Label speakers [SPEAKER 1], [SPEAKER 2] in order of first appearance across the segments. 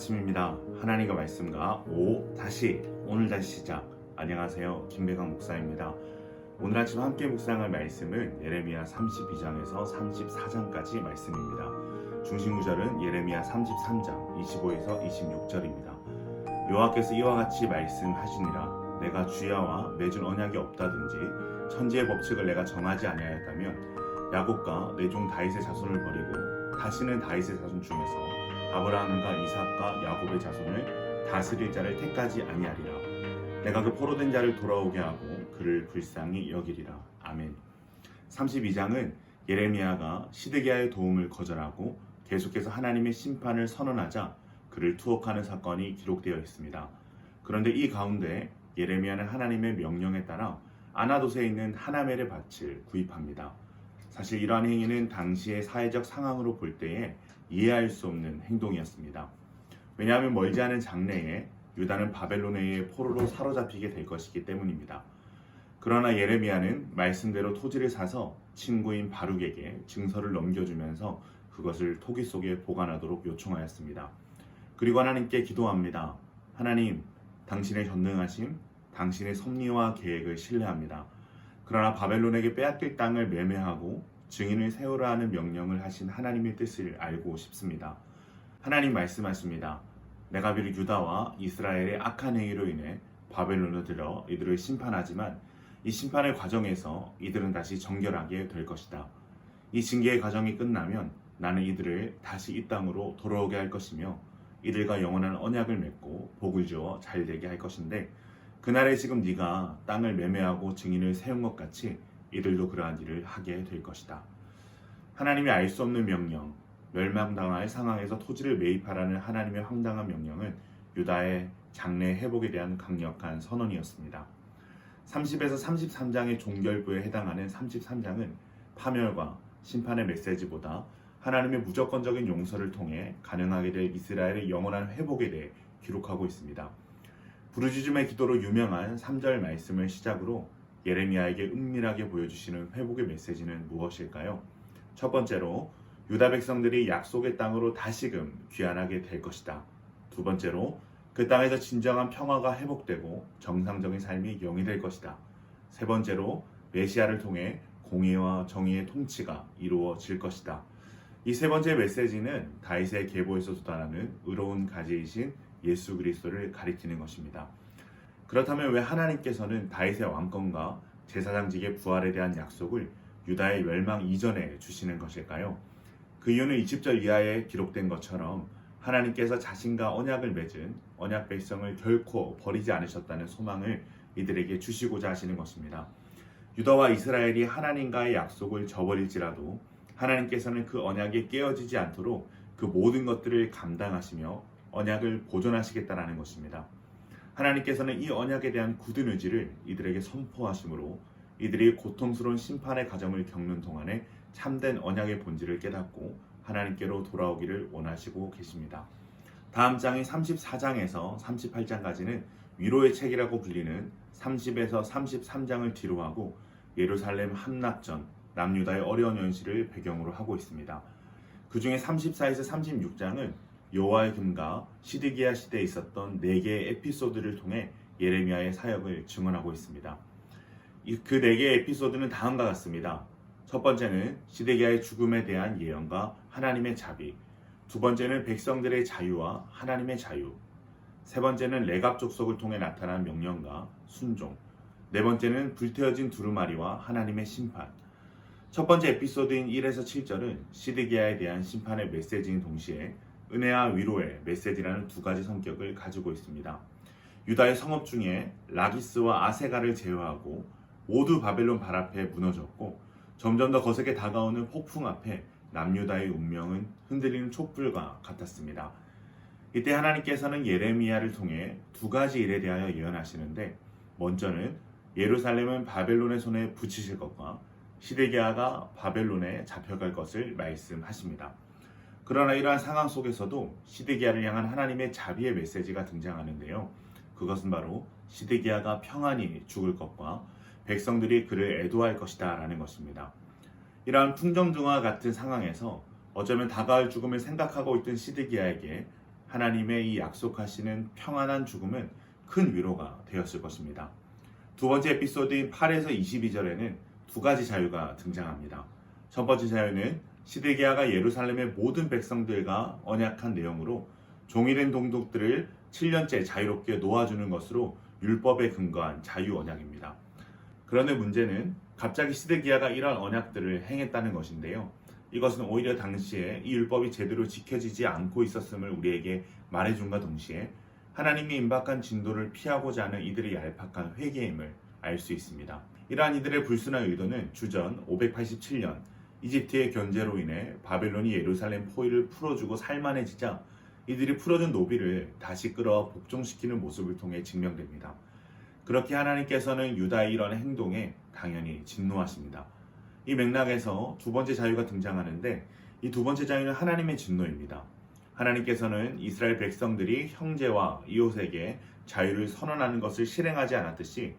[SPEAKER 1] 아침입니다. 하나님의 말씀과 오늘 다시 시작. 안녕하세요. 김배강 목사입니다. 오늘 아침 함께 묵상할 말씀은 예레미야 32장에서 34장까지 말씀입니다. 중심 구절은 예레미야 33장 25에서 26절입니다. 여호와께서 이와 같이 말씀하시니라. 내가 주야와 맺은 언약이 없다든지 천지의 법칙을 내가 정하지 아니하였다면 야곱과 내 종 다윗의 자손을 버리고 다시는 다윗의 자손 중에서 아브라함과 이삭과 야곱의 자손을 다스릴 자를 택하지 아니하리라. 내가 그 포로된 자를 돌아오게 하고 그를 불쌍히 여기리라. 아멘. 32장은 예레미야가 시드기야의 도움을 거절하고 계속해서 하나님의 심판을 선언하자 그를 투옥하는 사건이 기록되어 있습니다. 그런데 이 가운데 예레미야는 하나님의 명령에 따라 아나돗에 있는 하나멜의 밭을 구입합니다. 사실 이러한 행위는 당시의 사회적 상황으로 볼 때에 이해할 수 없는 행동이었습니다. 왜냐하면 멀지 않은 장래에 유다는 바벨론에 의해 포로로 사로잡히게 될 것이기 때문입니다. 그러나 예레미야는 말씀대로 토지를 사서 친구인 바룩에게 증서를 넘겨주면서 그것을 토기 속에 보관하도록 요청하였습니다. 그리고 하나님께 기도합니다. 하나님, 당신의 전능하심, 당신의 섭리와 계획을 신뢰합니다. 그러나 바벨론에게 빼앗길 땅을 매매하고 증인을 세우라 하는 명령을 하신 하나님의 뜻을 알고 싶습니다. 하나님 말씀하십니다. 내가 비록 유다와 이스라엘의 악한 행위로 인해 바벨론으로 들어 이들을 심판하지만 이 심판의 과정에서 이들은 다시 정결하게 될 것이다. 이 징계의 과정이 끝나면 나는 이들을 다시 이 땅으로 돌아오게 할 것이며 이들과 영원한 언약을 맺고 복을 주어 잘되게 할 것인데 그날에 지금 네가 땅을 매매하고 증인을 세운 것 같이 이들도 그러한 일을 하게 될 것이다. 하나님이 알 수 없는 명령, 멸망당할 상황에서 토지를 매입하라는 하나님의 황당한 명령은 유다의 장래 회복에 대한 강력한 선언이었습니다. 30에서 33장의 종결부에 해당하는 33장은 파멸과 심판의 메시지보다 하나님의 무조건적인 용서를 통해 가능하게 될 이스라엘의 영원한 회복에 대해 기록하고 있습니다. 부르짖음의 기도로 유명한 3절 말씀을 시작으로 예레미야에게 은밀하게 보여주시는 회복의 메시지는 무엇일까요? 첫 번째로 유다 백성들이 약속의 땅으로 다시금 귀환하게 될 것이다. 두 번째로 그 땅에서 진정한 평화가 회복되고 정상적인 삶이 영위될 것이다. 세 번째로 메시아를 통해 공의와 정의의 통치가 이루어질 것이다. 이 세 번째 메시지는 다윗의 계보에서 돋아나는 의로운 가지이신 예수 그리스도를 가리키는 것입니다. 그렇다면 왜 하나님께서는 다윗의 왕권과 제사장직의 부활에 대한 약속을 유다의 멸망 이전에 주시는 것일까요? 그 이유는 20절 이하에 기록된 것처럼 하나님께서 자신과 언약을 맺은 언약 백성을 결코 버리지 않으셨다는 소망을 이들에게 주시고자 하시는 것입니다. 유다와 이스라엘이 하나님과의 약속을 저버릴지라도 하나님께서는 그 언약에 깨어지지 않도록 그 모든 것들을 감당하시며 언약을 보존하시겠다라는 것입니다. 하나님께서는 이 언약에 대한 굳은 의지를 이들에게 선포하시므로 이들이 고통스러운 심판의 과정을 겪는 동안에 참된 언약의 본질을 깨닫고 하나님께로 돌아오기를 원하시고 계십니다. 다음 장인 34장에서 38장까지는 위로의 책이라고 불리는 30에서 33장을 뒤로하고 예루살렘 함락전, 남유다의 어려운 현실을 배경으로 하고 있습니다. 그 중에 34에서 36장은 여호와의 금과 시드기야 시대에 있었던 4개의 에피소드를 통해 예레미야의 사역을 증언하고 있습니다. 그 4개의 에피소드는 다음과 같습니다. 첫 번째는 시드기야의 죽음에 대한 예언과 하나님의 자비, 두 번째는 백성들의 자유와 하나님의 자유, 세 번째는 레갑 족속을 통해 나타난 명령과 순종, 네 번째는 불태워진 두루마리와 하나님의 심판. 첫 번째 에피소드인 1에서 7절은 시드기야에 대한 심판의 메시지인 동시에 은혜와 위로의 메시지라는 두 가지 성격을 가지고 있습니다. 유다의 성읍 중에 라기스와 아세가를 제외하고 모두 바벨론 발 앞에 무너졌고 점점 더 거세게 다가오는 폭풍 앞에 남유다의 운명은 흔들리는 촛불과 같았습니다. 이때 하나님께서는 예레미야를 통해 두 가지 일에 대하여 예언하시는데 먼저는 예루살렘은 바벨론의 손에 붙이실 것과 시드기야가 바벨론에 잡혀갈 것을 말씀하십니다. 그러나 이러한 상황 속에서도 시드기야를 향한 하나님의 자비의 메시지가 등장하는데요. 그것은 바로 시드기야가 평안히 죽을 것과 백성들이 그를 애도할 것이다 라는 것입니다. 이러한 풍정중화 같은 상황에서 어쩌면 다가올 죽음을 생각하고 있던 시드기야에게 하나님의 이 약속하시는 평안한 죽음은 큰 위로가 되었을 것입니다. 두 번째 에피소드인 8에서 22절에는 두 가지 자유가 등장합니다. 첫 번째 자유는 시드기야가 예루살렘의 모든 백성들과 언약한 내용으로 종이된 동족들을 7년째 자유롭게 놓아주는 것으로 율법에 근거한 자유 언약입니다. 그런데 문제는 갑자기 시드기야가 이런 언약들을 행했다는 것인데요. 이것은 오히려 당시에 이 율법이 제대로 지켜지지 않고 있었음을 우리에게 말해준과 동시에 하나님이 임박한 진도를 피하고자 하는 이들의 얄팍한 회개임을 알 수 있습니다. 이러한 이들의 불순한 의도는 주전 587년 이집트의 견제로 인해 바벨론이 예루살렘 포위를 풀어주고 살만해지자 이들이 풀어준 노비를 다시 끌어 복종시키는 모습을 통해 증명됩니다. 그렇게 하나님께서는 유다의 이런 행동에 당연히 진노하십니다. 이 맥락에서 두 번째 자유가 등장하는데 이 두 번째 자유는 하나님의 진노입니다. 하나님께서는 이스라엘 백성들이 형제와 이웃에게 자유를 선언하는 것을 실행하지 않았듯이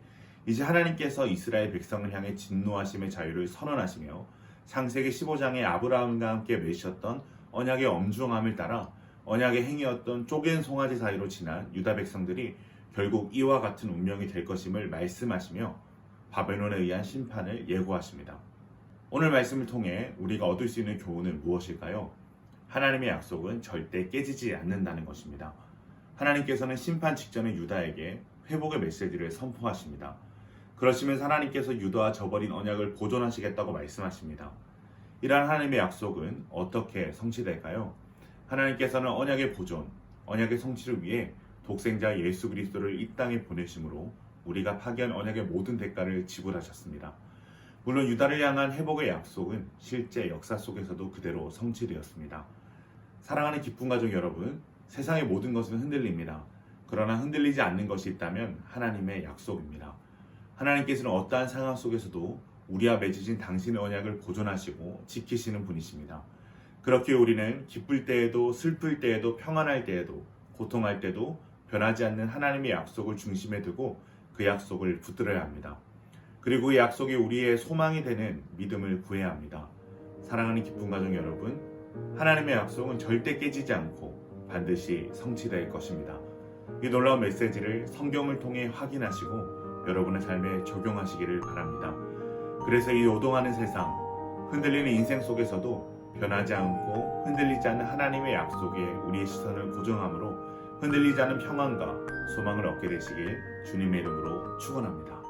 [SPEAKER 1] 이제 하나님께서 이스라엘 백성을 향해 진노하심의 자유를 선언하시며 창세기 15장에 아브라함과 함께 맺으셨던 언약의 엄중함을 따라 언약의 행위였던 쪼갠 송아지 사이로 지난 유다 백성들이 결국 이와 같은 운명이 될 것임을 말씀하시며 바벨론에 의한 심판을 예고하십니다. 오늘 말씀을 통해 우리가 얻을 수 있는 교훈은 무엇일까요? 하나님의 약속은 절대 깨지지 않는다는 것입니다. 하나님께서는 심판 직전에 유다에게 회복의 메시지를 선포하십니다. 그러시면서 하나님께서 유다와 저버린 언약을 보존하시겠다고 말씀하십니다. 이러한 하나님의 약속은 어떻게 성취될까요? 하나님께서는 언약의 보존, 언약의 성취를 위해 독생자 예수 그리스도를 이 땅에 보내심으로 우리가 파기한 언약의 모든 대가를 지불하셨습니다. 물론 유다를 향한 회복의 약속은 실제 역사 속에서도 그대로 성취되었습니다. 사랑하는 기쁨 가족 여러분, 세상의 모든 것은 흔들립니다. 그러나 흔들리지 않는 것이 있다면 하나님의 약속입니다. 하나님께서는 어떠한 상황 속에서도 우리와 맺으신 당신의 언약을 보존하시고 지키시는 분이십니다. 그렇게 우리는 기쁠 때에도 슬플 때에도 평안할 때에도 고통할 때도 변하지 않는 하나님의 약속을 중심에 두고 그 약속을 붙들어야 합니다. 그리고 이 약속이 우리의 소망이 되는 믿음을 구해야 합니다. 사랑하는 기쁨 가족 여러분, 하나님의 약속은 절대 깨지지 않고 반드시 성취될 것입니다. 이 놀라운 메시지를 성경을 통해 확인하시고 여러분의 삶에 적용하시기를 바랍니다. 그래서 이 요동하는 세상, 흔들리는 인생 속에서도 변하지 않고 흔들리지 않는 하나님의 약속에 우리의 시선을 고정함으로 흔들리지 않는 평안과 소망을 얻게 되시길 주님의 이름으로 축원합니다.